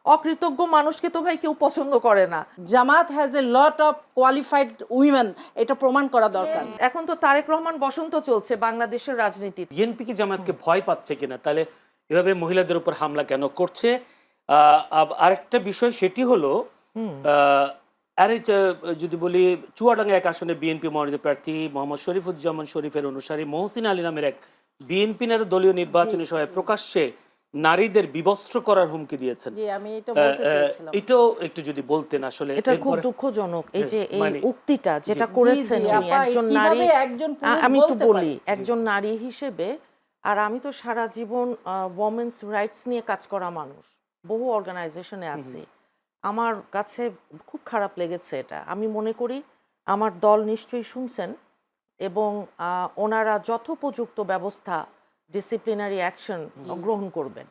অকৃতজ্ঞ মানুষকে তো ভাই কেউ পছন্দ করে না। Jamaat has a lot of qualified women, এটা প্রমাণ করা দরকার। এখন তো তারেক রহমান বসন্ত চলছে বাংলাদেশের রাজনীতি। বিএনপি কি জামাতকে ভয় পাচ্ছে কিনা, তাহলে এভাবে মহিলাদের উপর হামলা কেন করছে? আরেকটা বিষয় সেটি হলো যদি বলি চুয়াডাঙ্গা এক আসনে বিএনপি মনোনীত প্রার্থী মোহাম্মদ শরীফুজ্জামান শরীফের অনুসারী মহসিন আলী নামের এক বিএনপি নেতা দলীয় নির্বাচনী সভায় প্রকাশ্যে নারীদের বিবস্ত্র করার হুমকি দিয়েছেন। জি, আমি এটা বলতে চেয়েছিলাম। এটাও একটু যদি বলতেন আসলে। এটা খুব দুঃখজনক এই যে এই উক্তিটা যেটা করেছেন একজন নারী। আমি একটু বলি একজন নারী হিসেবে, আর আমি তো সারা জীবন ওমেন্স রাইটস নিয়ে কাজ করা মানুষ, বহু অর্গানাইজেশনে আছি। আমার কাছে খুব খারাপ লেগেছে এটা। আমি মনে করি আমার দল নিশ্চয়ই শুনছেন এবং ওনারা যথোপযুক্ত ব্যবস্থা ডিসিপ্লিনারি অ্যাকশন গ্রহণ করবেন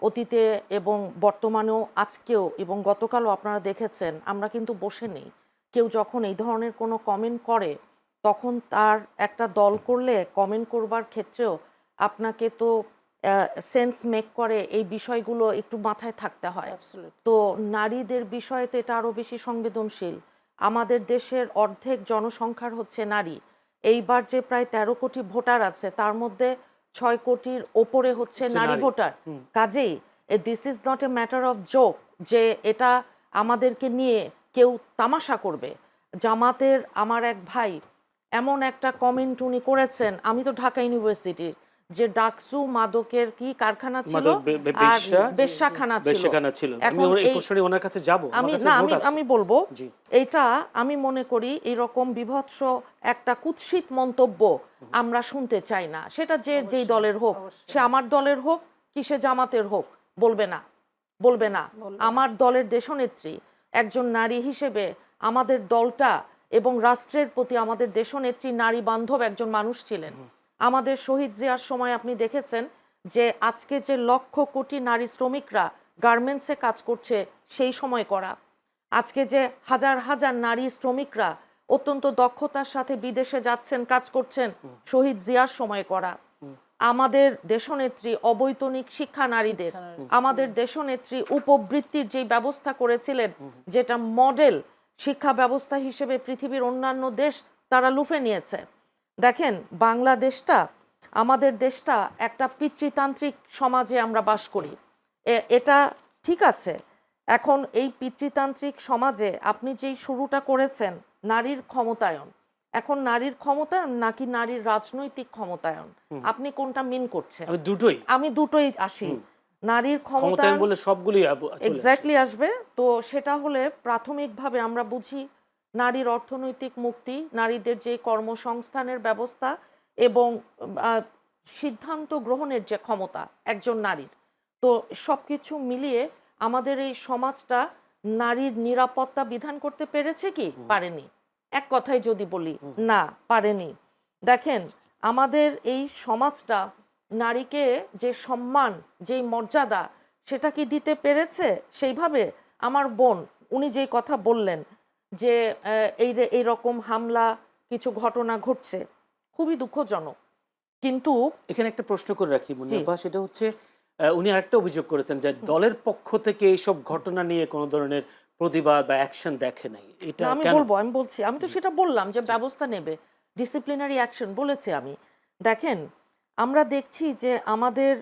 অতীতে এবং বর্তমানেও, আজকেও এবং গতকালও আপনারা দেখেছেন। আমরা কিন্তু বসে নেই। কেউ যখন এই ধরনের কোনো কমেন্ট করে তখন তার একটা দল করলে কমেন্ট করবার ক্ষেত্রেও আপনাকে তো সেন্স মেক করে এই বিষয়গুলো একটু মাথায় থাকতে হয়। তো নারীদের বিষয়ে তো এটা আরও বেশি সংবেদনশীল। আমাদের দেশের অর্ধেক জনসংখ্যার হচ্ছে নারী। এইবার যে প্রায় 13 কোটি ভোটার আছে তার মধ্যে 6 কোটির ওপরে হচ্ছে নারী ভোটার। কাজেই this is not a matter of joke যে এটা আমাদেরকে নিয়ে কেউ তামাশা করবে। জামাতের আমার এক ভাই এমন একটা কমেন্ট উনি করেছেন, আমি তো ঢাকা ইউনিভার্সিটির, যে ডাকসু মাদকের কি কারখানা ছিল আর বেশ্যাখানা ছিল। আমি বলবো এটা, আমি মনে করি এরকম বিভৎস একটা কুৎসিত মন্তব্য আমরা শুনতে চাই না। সেটা যেই দলের হোক, সে আমার দলের হোক কি সে জামাতের হোক, বলবে না। আমার দলের দেশনেত্রী একজন নারী হিসেবে আমাদের দলটা এবং রাষ্ট্রের প্রতি আমাদের দেশনেত্রী নারী বান্ধব একজন মানুষ ছিলেন। আমাদের শহীদ জিয়ার সময় আপনি দেখেছেন যে আজকে যে লক্ষ কোটি নারী শ্রমিকরা গার্মেন্টসে কাজ করছে সেই সময় করা, আজকে যে হাজার হাজার নারী শ্রমিকরা অত্যন্ত দক্ষতার সাথে বিদেশে যাচ্ছেন কাজ করছেন শহীদ জিয়ার সময় করা, আমাদের দেশনেত্রী অবৈতনিক শিক্ষা নারীদের, আমাদের দেশনেত্রী উপবৃত্তির যে ব্যবস্থা করেছিলেন যেটা মডেল শিক্ষা ব্যবস্থা হিসেবে পৃথিবীর অন্যান্য দেশ তারা লুফে নিয়েছে। দেখেন বাংলাদেশটা, আমাদের দেশটা একটা পিতৃতান্ত্রিক সমাজে আমরা বাস করি, এটা ঠিক আছে। এখন এই পিতৃতান্ত্রিক সমাজে আপনি যেই শুরুটা করেছেন নারীর ক্ষমতায়ন, এখন নারীর ক্ষমতায়ন নাকি নারীর রাজনৈতিক ক্ষমতায়ন, আপনি কোনটা মিন করছেন? আমি দুটোই আসি। নারীর ক্ষমতায়ন বলে সবগুলোই এক্স্যাক্টলি আসবে। তো সেটা হলে প্রাথমিকভাবে আমরা বুঝি নারীর অর্থনৈতিক মুক্তি, নারীদের যে কর্মসংস্থানের ব্যবস্থা এবং সিদ্ধান্ত গ্রহণের যে ক্ষমতা একজন নারীর। তো সবকিছু মিলিয়ে আমাদের এই সমাজটা নারীর নিরাপত্তা বিধান করতে পেরেছে কি? পারেনি। এক কথায় যদি বলি, না পারেনি। দেখেন আমাদের এই সমাজটা নারীকে যে সম্মান, যেই মর্যাদা, সেটা কি দিতে পেরেছে সেইভাবে? আমার বোন উনি যেই কথা বললেন যে এই রকম হামলা কিছু ঘটনা ঘটছে, খুবই দুঃখজনক। কিন্তু এখানে একটা প্রশ্ন করে রাখি মুনিয়া, সেটা হচ্ছে উনি আরেকটা অভিযোগ করেছেন যে দলের পক্ষ থেকে এইসব ঘটনা নিয়ে কোনো ধরনের প্রতিবাদ বা অ্যাকশন দেখে নাই। এটা আমি বলছি, আমি তো সেটা বললাম যে ব্যবস্থা নেবে, ডিসিপ্লিনারি অ্যাকশন বলেছি আমি। দেখেন আমরা দেখছি যে আমাদের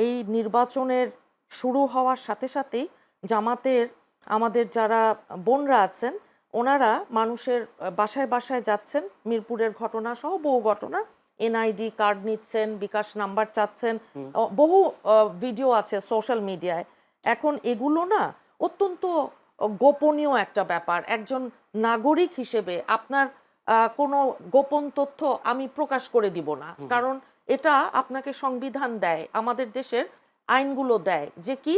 এই নির্বাচনের শুরু হওয়ার সাথে সাথেই জামাতের আমাদের যারা বোনরা আছেন ওনারা মানুষের বাসায় বাসায় যাচ্ছেন, মিরপুরের ঘটনা সহ বহু ঘটনা, এনআইডি কার্ড নিচ্ছেন, বিকাশ নাম্বার চাচ্ছেন, বহু ভিডিও আছে সোশ্যাল মিডিয়ায়। এখন এগুলো না অত্যন্ত গোপনীয় একটা ব্যাপার। একজন নাগরিক হিসেবে আপনার কোনো গোপন তথ্য আমি প্রকাশ করে দিব না, কারণ এটা আপনাকে সংবিধান দেয়, আমাদের দেশের আইনগুলো দেয় যে কি,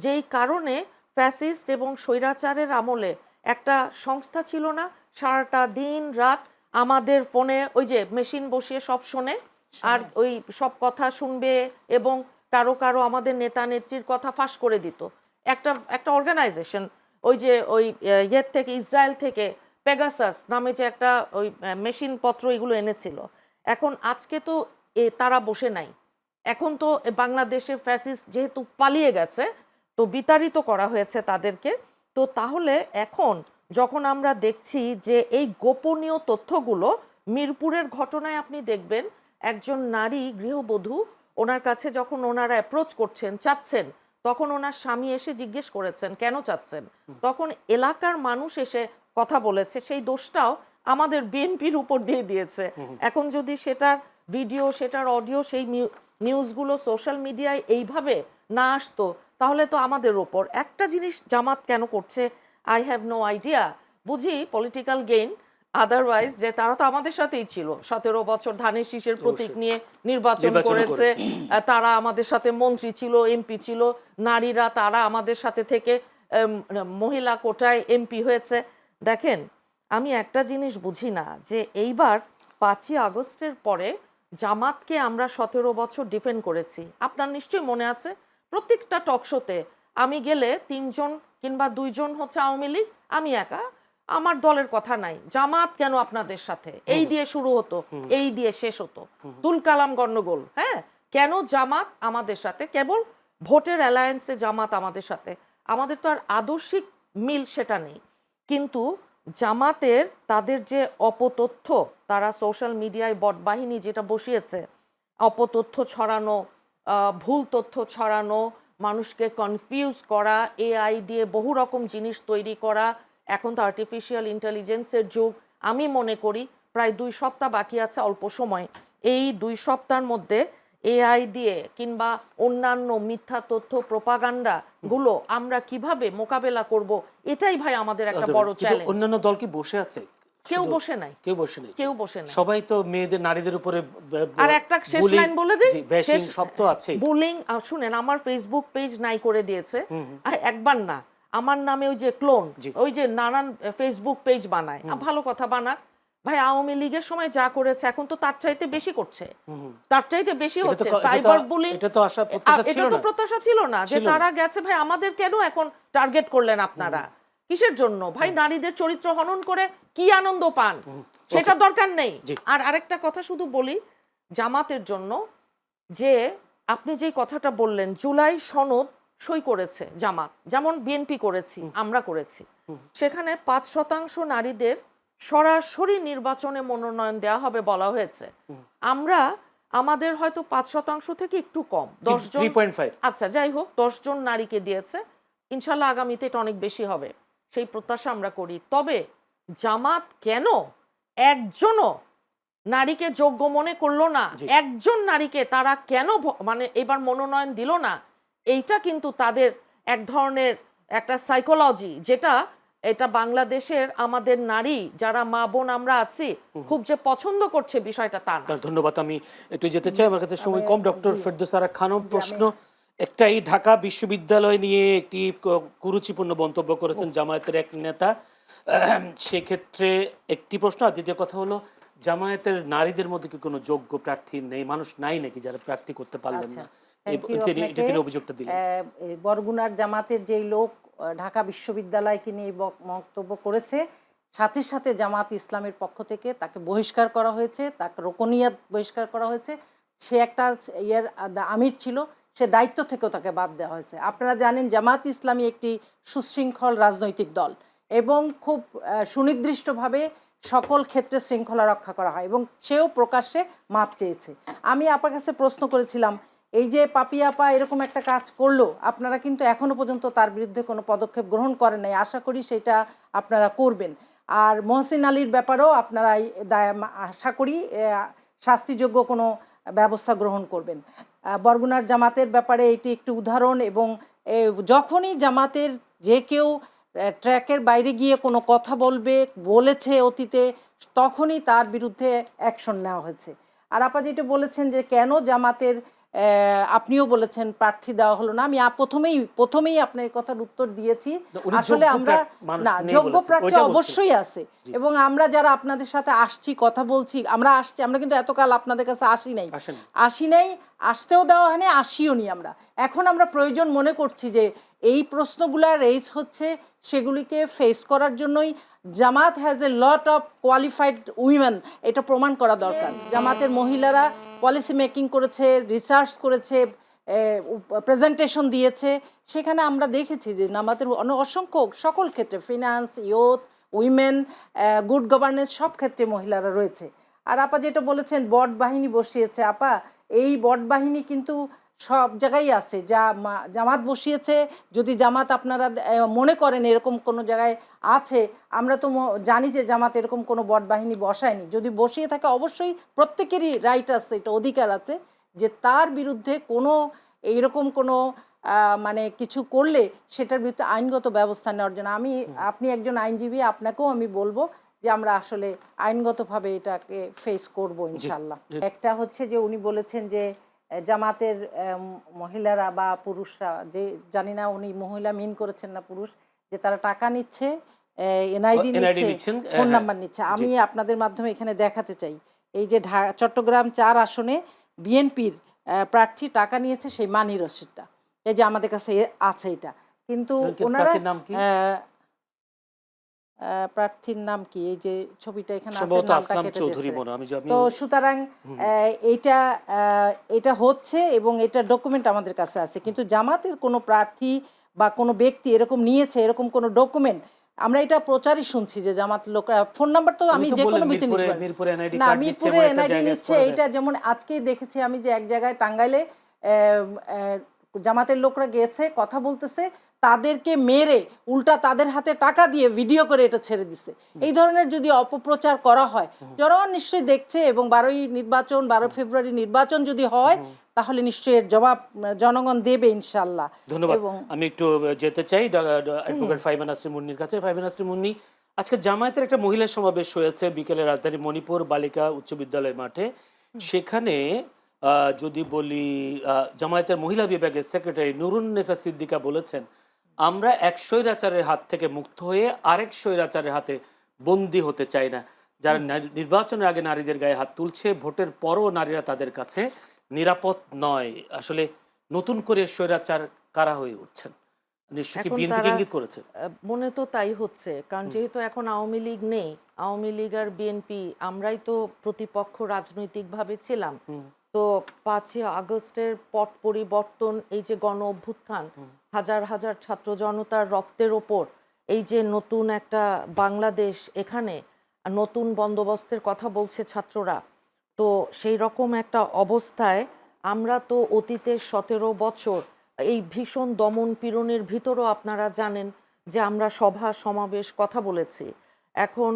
যেই কারণে ফ্যাসিস্ট এবং স্বৈরাচারের আমলে একটা সংস্থা ছিল না, সারাটা দিন রাত আমাদের ফোনে ওই যে মেশিন বসিয়ে সব শোনে আর ওই সব কথা শুনবে এবং কারো আমাদের নেতা নেত্রীর কথা ফাঁস করে দিত। একটা অর্গানাইজেশন ওই যে ওই ইয়ের থেকে, ইসরায়েল থেকে পেগাসাস নামে যে একটা ওই মেশিন পত্র এগুলো এনেছিল। এখন আজকে তো তারা বসে নাই, এখন তো বাংলাদেশের ফ্যাসিস্ট যেহেতু পালিয়ে গেছে, তো বিতাড়িত করা হয়েছে তাদেরকে। তো তাহলে এখন যখন আমরা দেখছি যে এই গোপনীয় তথ্যগুলো, মিরপুরের ঘটনায় আপনি দেখবেন একজন নারী গৃহবধূ, ওনার কাছে যখন ওনারা অ্যাপ্রোচ করছেন, চাচ্ছেন, তখন ওনার স্বামী এসে জিজ্ঞেস করেছেন কেন চাচ্ছেন, তখন এলাকার মানুষ এসে কথা বলেছে, সেই দোষটাও আমাদের বিএনপির উপর দিয়ে দিয়েছে। এখন যদি সেটার ভিডিও, সেটার অডিও, সেই নিউজগুলো সোশ্যাল মিডিয়ায় এইভাবে না আসতো, তাহলে তো আমাদের ওপর। একটা জিনিস জামাত কেন করছে আই হ্যাভ নো আইডিয়া, বুঝি পলিটিক্যাল গেইন, আদারওয়াইজ যে তারা তো আমাদের সাথেই ছিল, 17 বছর ধানের শীষের প্রতীক নিয়ে নির্বাচন করেছে, তারা আমাদের সাথে মন্ত্রী ছিল, এমপি ছিল, নারীরা তারা আমাদের সাথে থেকে মহিলা কোটায় এমপি হয়েছে। দেখেন, আমি একটা জিনিস বুঝি না যে এইবার 5ই আগস্টের পরে জামাতকে আমরা 17 বছর ডিফেন্ড করেছি। আপনার নিশ্চয়ই মনে আছে, প্রত্যেকটা টকশোতে আমি গেলে 3 জন কিংবা 2 জন হচ্ছে আওয়ামী লীগ, আমি একা, আমার দলের কথা নাই, জামাত কেন আপনাদের সাথে, এই দিয়ে শুরু হতো, এই দিয়ে শেষ হতো, তুল কালাম গন্ডগোল। হ্যাঁ, কেন জামাত আমাদের সাথে? কেবল ভোটের অ্যালায়েন্সে জামাত আমাদের সাথে, আমাদের তো আর আদর্শিক মিল সেটা নেই। কিন্তু জামাতের তাদের যে অপতথ্য, তারা সোশ্যাল মিডিয়ায় বট বাহিনী যেটা বসিয়েছে, অপতথ্য ছড়ানো, ভুল তথ্য ছড়ানো, মানুষকে কনফিউজ করা, এআই দিয়ে বহু রকম জিনিস তৈরি করা, এখন তো আর্টিফিশিয়াল ইন্টেলিজেন্সের যুগ। আমি মনে করি প্রায় 2 সপ্তাহ বাকি আছে, অল্প সময়, এই 2 সপ্তাহের মধ্যে এআই দিয়ে কিংবা অন্যান্য মিথ্যা তথ্য প্রোপাগান্ডা গুলো আমরা কিভাবে মোকাবেলা করব, এটাই ভাই আমাদের একটা বড় চ্যালেঞ্জ। অন্যান্য দল কি বসে আছে? কেউ বসে নাই, কেউ বসে নেই, কেউ বসে নাই। সবাই তো মেয়েদের, নারীদের উপরে। আর একটা শেষ লাইন বলে দিই, শেষ সব তো আছে বুলিং। শুনেন, আমার ফেসবুক পেজ নাই করে দিয়েছে, একবার না, আমার নামে ওই যে ক্লোন, ওই যে নানান ফেসবুক পেজ বানায়, ভালো কথা বানাক ভাই, আওয়ামী লীগের সময় যা করেছে এখন তো তার চাইতে বেশি করছে, তার চাইতে বেশি হচ্ছে। সাইবার বুলিং, এটা তো প্রত্যাশা ছিল না যে তারা গেছে। ভাই, আমাদের কেন এখন টার্গেট করলেন আপনারা? কিসের জন্য ভাই? নারীদের চরিত্র হনন করে কি আনন্দ পান, সেটা দরকার নেই। আর আরেকটা কথা শুধু বলি জামাতের জন্য, যে আপনি যে কথাটা বললেন, জুলাই সনদ সই করেছে জামাত, যেমন বিএনপি করেছি, আমরা করেছি, সেখানে 5% নারীদের সরাসরি নির্বাচনে মনোনয়ন দেওয়া হবে বলা হয়েছে। আমরা আমাদের হয়তো 5% থেকে একটু কম, 10 জন, 3.5, আচ্ছা যাই হোক, 10 জন নারীকে দিয়েছে। ইনশাল্লাহ আগামীতে এটা অনেক বেশি হবে, সেই প্রত্যাশা আমরা করি। তবে জামাত কেন একজনও নারীকে যোগ্য মনে করলো না, একজন নারীকে তারা কেন মানে এবার মনোনয়ন দিল না, এইটা কিন্তু তাদের এক ধরনের একটা সাইকোলজি, যেটা এটা বাংলাদেশের আমাদের নারী যারা মা বোন আমরা আছি খুব যে পছন্দ করছে বিষয়টা তা না। ধন্যবাদ। আমি একটু যেতে চাই, আমার কাছে সময় কম। ডক্টর ফেরদৌস খানম, প্রশ্ন একটাই, ঢাকা বিশ্ববিদ্যালয় নিয়ে একটি কুরুচিপূর্ণ মন্তব্য করেছেন জামায়াতের এক নেতা, সেক্ষেত্রে একটি প্রশ্ন। আর দ্বিতীয় কথা হলো, জামায়াতের নারীদের মধ্যে কি কোনো যোগ্য প্রার্থী নেই, মানুষ নাই নাকি যারা প্রার্থী করতে পারলেন না? তিনি অভিযোগটা দিলেন। বরগুনার জামাতের যেই লোক ঢাকা বিশ্ববিদ্যালয়কে নিয়ে মন্তব্য করেছে, সাথে সাথে জামাত ইসলামের পক্ষ থেকে তাকে বহিষ্কার করা হয়েছে, তাকে রোকনিয়াত বহিষ্কার করা হয়েছে। সে একটা আমির ছিল, সে দায়িত্ব থেকেও তাকে বাদ দেওয়া হয়েছে। আপনারা জানেন জামাত ইসলামী একটি সুশৃঙ্খল রাজনৈতিক দল এবং খুব সুনির্দিষ্টভাবে সকল ক্ষেত্রে শৃঙ্খলা রক্ষা করা হয়, এবং সেও প্রকাশ্যে মাপ চেয়েছে। আমি আপনার কাছে প্রশ্ন করেছিলাম, এই যে পাপিয়াপা এরকম একটা কাজ করলো, আপনারা কিন্তু এখনো পর্যন্ত তার বিরুদ্ধে কোনো পদক্ষেপ গ্রহণ করেন নাই, আশা করি সেটা আপনারা করবেন। আর মহসিন আলীর ব্যাপারেও আপনারা আশা করি শাস্তিযোগ্য কোনো ব্যবস্থা গ্রহণ করবেন। বরগুনার জামাতের ব্যাপারে এটি একটি উদাহরণ, এবং যখনই জামাতের যে কেউ ট্র্যাকের বাইরে গিয়ে কোনো কথা বলেছে অতীতে, তখনই তার বিরুদ্ধে অ্যাকশন নেওয়া হয়েছে। আর আপা যেটা বলেছেন যে কেন জামাতের, আপনিও বলেছেন প্রার্থী দেওয়া হলো না, আমি প্রথমেই আপনার কথার উত্তর দিয়েছি। আসলে আমরা না, যোগ্য প্রার্থী অবশ্যই আছে, এবং আমরা যারা আপনাদের সাথে আসছি, কথা বলছি, আমরা কিন্তু এতকাল আপনাদের কাছে আসি নাই, আসতেও দেওয়া হয়নি, আসিও নি। এখন আমরা প্রয়োজন মনে করছি যে এই প্রশ্নগুলো রেইজ হচ্ছে, সেগুলিকে ফেস করার জন্যই Jamaat has a lot of qualified women, এটা প্রমাণ করা দরকার। জামাতের মহিলারা পলিসি মেকিং করেছে, রিসার্চ করেছে, প্রেজেন্টেশন দিয়েছে, সেখানে আমরা দেখেছি যে জামাতের অসংখ্য সকল ক্ষেত্রে finance, youth, women, good governance সব ক্ষেত্রে মহিলারা রয়েছে। আর আপা যেটা বলেছেন বট বাহিনী বসিয়েছে, আপা এই বট বাহিনী কিন্তু সব জায়গায় আছে, যা জামাত বসিয়েছে। যদি জামাত আপনারা মনে করেন এরকম কোনো জায়গায় আছে, আমরা তো জানি যে জামাত এরকম কোনো বট বাহিনী বসায়নি। যদি বসিয়ে থাকে অবশ্যই প্রত্যেকেরই রাইট আছে, এটা অধিকার আছে যে তার বিরুদ্ধে কোনো এইরকম কোনো মানে কিছু করলে সেটার বিরুদ্ধে আইনগত ব্যবস্থা নেওয়ার জন্য আপনি একজন আইনজীবী, আপনাকেও আমি বলবো যে আমরা আসলে আইনগতভাবে এটাকে ফেস করব ইনশাল্লাহ। একটা হচ্ছে যে উনি বলেছেন যে জামাতের মহিলারা বা পুরুষরা, যে জানি না উনি মহিলা মিন করেছেন না পুরুষ, যে তারা টাকা নিচ্ছে, এনআইডি নিচ্ছে, ফোন নাম্বার নিচ্ছে। আমি আপনাদের মাধ্যমে এখানে দেখাতে চাই, এই যে চট্টগ্রাম 4 আসনে বিএনপির প্রার্থী টাকা নিয়েছে, সেই মানি রসিদটা এই যে আমাদের কাছে আছে এটা। কিন্তু ওনারা প্রার্থীর নাম কি, এই যে ছবিটা এখানে আছে, নামটা কেটে দিয়েছে। তো সুতরাং এটা হচ্ছে এবং এটা ডকুমেন্ট আমাদের কাছে আছে, কিন্তু জামাতের কোনো প্রার্থী বা কোনো ব্যক্তি এরকম নিয়েছে এরকম কোনো ডকুমেন্ট আমরা এটা প্রচারই শুনছি যে জামাত লোকরা ফোন নাম্বার তো আমি যে কোনো ভিত্তি নিতে পারি না, মিরপুরে এনআইডি নিচ্ছে। এইটা যেমন আজকেই দেখেছি আমি যে এক জায়গায় টাঙ্গাইলে জামাতের লোকরা গিয়েছে, কথা বলতেছে, তাদেরকে মেরে উল্টা তাদের হাতে টাকা দিয়ে ভিডিও করে এটা ছেড়ে দিছে। এই ধরনের যদি অপপ্রচার করা হয়, জনগণ নিশ্চয়ই দেখছে, এবং 12 ফেব্রুয়ারি নির্বাচন যদি হয় তাহলে নিশ্চয়ই এর জবাব জনগণ দেবে ইনশাল্লাহ। ধন্যবাদ। আমি একটু যেতে চাই অ্যাডভোকেট ফাইবা নাসরিন মুন্নির কাছে। ফাইবা নাসরিন মুন্নি, আজকে জামায়াতের একটা মহিলা সমাবেশ হয়েছে বিকেলে রাজধানী মণিপুর বালিকা উচ্চ বিদ্যালয় মাঠে। সেখানে যদি বলি জামায়াতের মহিলা বিভাগের সেক্রেটারি নুরুন্নেসা সিদ্দিকা বলেছেন, আমরা এক স্বৈরাচারের হাত থেকে মুক্ত হয়ে আরেক স্বৈরাচারের হাতে বন্দী হতে চাই না। যারা নির্বাচনের আগে নারীদের গায়ে হাত তুলছে, ভোটের পরও নারীরা তাদের কাছে নিরাপদ নয়। আসলে নতুন করে স্বৈরাচার কারা হয়ে উঠছেন? নিশ্চয়ই বিএনপি ইঙ্গিত করেছে। মনে তো তাই হচ্ছে, কারণ যেহেতু এখন আওয়ামী লীগ নেই, আওয়ামী লীগ আর বিএনপি আমরাই তো প্রতিপক্ষ রাজনৈতিকভাবে ছিলাম। তো 5ই আগস্টের পট পরিবর্তন, এই যে গণ অভ্যুত্থান, হাজার হাজার ছাত্র জনতার রক্তের ওপর এই যে নতুন একটা বাংলাদেশ, এখানে নতুন বন্দোবস্তের কথা বলছে ছাত্ররা। তো সেই রকম একটা অবস্থায় আমরা তো অতীতের 17 বছর এই ভীষণ দমন পীড়নের ভিতরও আপনারা জানেন যে আমরা সভা সমাবেশ কথা বলেছি। এখন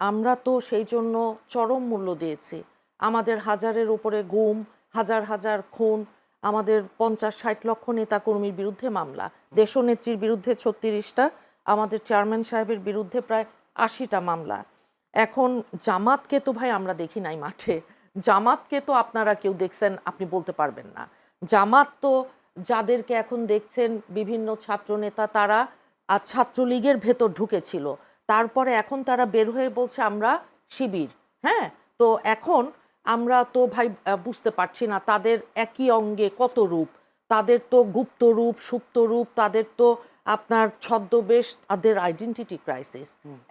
আমরা তো সেই জন্য চরম মূল্য দিয়েছি। আমাদের হাজারের উপরে গুম, হাজার হাজার খুন, আমাদের 50-60 লক্ষ নেতাকর্মীর বিরুদ্ধে মামলা, দেশনেত্রীর বিরুদ্ধে 36টা, আমাদের চেয়ারম্যান সাহেবের বিরুদ্ধে প্রায় 80টা মামলা। এখন জামাতকে তো ভাই আমরা দেখি নাই মাঠে, জামাতকে তো আপনারা কেউ দেখছেন আপনি বলতে পারবেন না। জামাত তো যাদেরকে এখন দেখছেন বিভিন্ন ছাত্র নেতা, তারা ছাত্রলীগের ভেতর ঢুকেছিল, তারপরে এখন তারা বের হয়ে বলছে আমরা শিবির। হ্যাঁ, তো এখন আমরা তো ভাই বুঝতে পারছি না তাদের একই অঙ্গে কত রূপ, তাদের তো গুপ্ত রূপ, সুপ্ত রূপ, তাদের তো আপনার ছদ্মবেশ, তাদের আইডেন্টিটি ক্রাইসিস।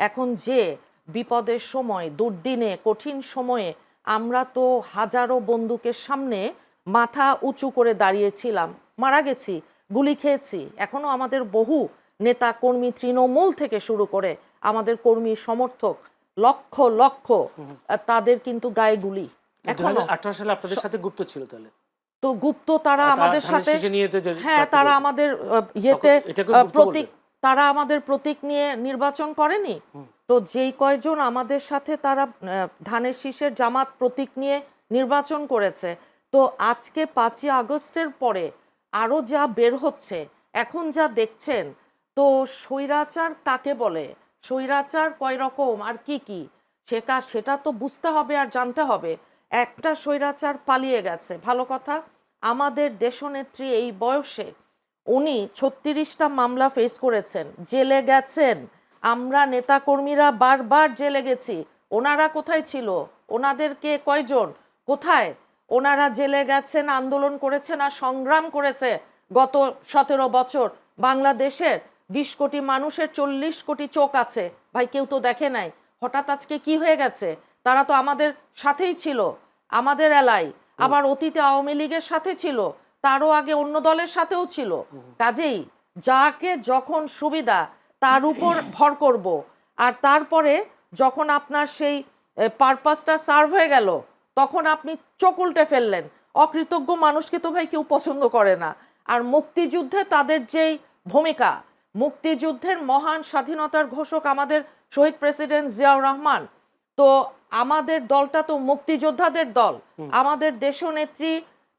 এখন যে বিপদের সময়, দুর্দিনে, কঠিন সময়ে আমরা তো হাজারো বন্দুকের সামনে মাথা উঁচু করে দাঁড়িয়েছিলাম, মারা গেছি, গুলি খেয়েছি। এখনো আমাদের বহু নেতা কর্মী, তৃণমূল থেকে শুরু করে আমাদের কর্মী সমর্থক লক্ষ লক্ষ, তাদের কিন্তু গায়ে গুলি। 2018 সালে আপনাদের সাথে গুপ্ত ছিল তাহলে? তো গুপ্ত তারা আমাদের সাথে, হ্যাঁ, তারা আমাদের ইয়েতে প্রতীক, তারা আমাদের প্রতীক নিয়ে নির্বাচন করেনি তো। যেই কয়জন আমাদের সাথে তারা ধানের শীষের জামাত প্রতীক নিয়ে নির্বাচন করেছে, তো আজকে 5ই আগস্টের পরে আরো যা বের হচ্ছে, এখন যা দেখছেন, তো স্বৈরাচার কাকে বলে, স্বৈরাচার কয় রকম আর কি কি, সেটা তো বুঝতে হবে আর জানতে হবে। একটা স্বৈরাচার পালিয়ে গেছে, ভালো কথা। আমাদের দেশনেত্রী এই বয়সে উনি 36টা মামলা ফেস করেছেন, জেলে গেছেন। আমরা নেতাকর্মীরা বারবার জেলে গেছি, ওনারা কোথায় ছিল? ওনাদেরকে কয়জন কোথায়? ওনারা জেলে গেছেন, আন্দোলন করেছেন আর সংগ্রাম করেছে গত 17 বছর। বাংলাদেশের 20 কোটি মানুষের 40 কোটি চোখ আছে ভাই, কেউ তো দেখে নাই। হঠাৎ আজকে কি হয়ে গেছে? তারা তো আমাদের সাথেই ছিল, আমাদের এলাই, আবার অতীতে আওয়ামী লীগের সাথে ছিল, তারও আগে অন্য দলের সাথেও ছিল। কাজেই যাকে যখন সুবিধা তার উপর ভর করব, আর তারপরে যখন আপনার সেই পারপাসটা সার্ভ হয়ে গেল তখন আপনি চোখ উল্টে ফেললেন। অকৃতজ্ঞ মানুষকে তো ভাই কেউ পছন্দ করে না। আর মুক্তিযুদ্ধে তাদের যেই ভূমিকা, মুক্তিযুদ্ধের মহান স্বাধীনতার ঘোষক আমাদের শহীদ প্রেসিডেন্ট জিয়াউর রহমান, তো আমাদের দলটা তো মুক্তিযোদ্ধাদের দল। আমাদের দেশনেত্রী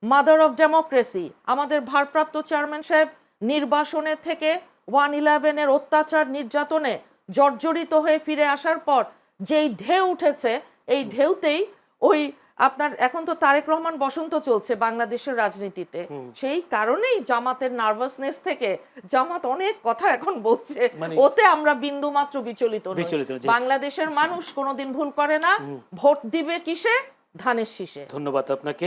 মাদার অফ ডেমোক্রেসি, আমাদের ভারপ্রাপ্ত চেয়ারম্যান সাহেব নির্বাসনে থেকে 1/11-এর অত্যাচার নির্যাতনে জর্জরিত হয়ে ফিরে আসার পর যেই ঢেউ উঠেছে, এই ঢেউতেই ওই আপনার এখন তো তারেক রহমান বসন্ত চলছে বাংলাদেশের রাজনীতিতে, সেই কারণেই জামাতের নার্ভাসনেস থেকে জামাত অনেক কথা এখন বলছে, ওতে আমরা বিন্দু মাত্র বিচলিত নই। বাংলাদেশের মানুষ কোনোদিন ভুল করে না, ভোট দিবে কিসে? ধানের শীষে। ধন্যবাদ আপনাকে।